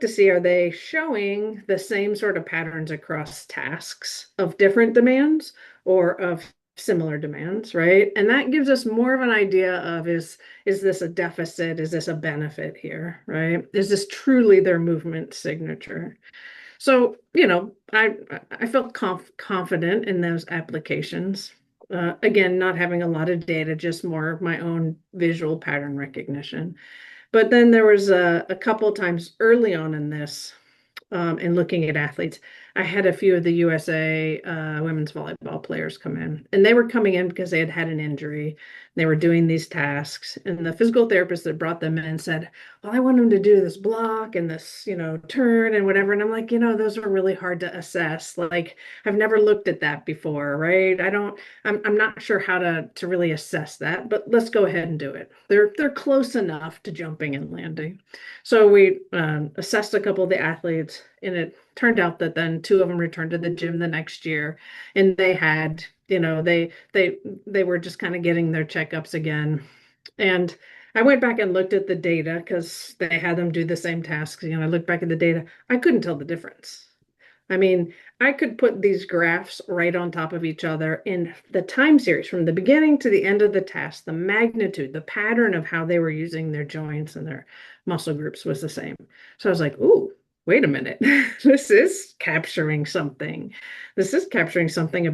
to see, are they showing the same sort of patterns across tasks of different demands or of similar demands, right? And that gives us more of an idea of is this a deficit? Is this a benefit here, right? Is this truly their movement signature? So, I felt confident in those applications. Again, not having a lot of data, just more of my own visual pattern recognition. But then there was a couple of times early on in this, and looking at athletes, I had a few of the USA women's volleyball players come in, and they were coming in because they had had an injury. They were doing these tasks, and the physical therapist that brought them in said, "Well, I want them to do this block and this, turn and whatever." And I'm like, those are really hard to assess. Like, I've never looked at that before, right? I'm not sure how to really assess that, but let's go ahead and do it. They're close enough to jumping and landing. So we assessed a couple of the athletes, and it turned out that then two of them returned to the gym the next year, and they had, they were just kind of getting their checkups again. And I went back and looked at the data because they had them do the same tasks. I looked back at the data. I couldn't tell the difference. I mean, I could put these graphs right on top of each other in the time series from the beginning to the end of the task, the magnitude, the pattern of how they were using their joints and their muscle groups was the same. So I was like, ooh, wait a minute. This is capturing something. This is capturing something about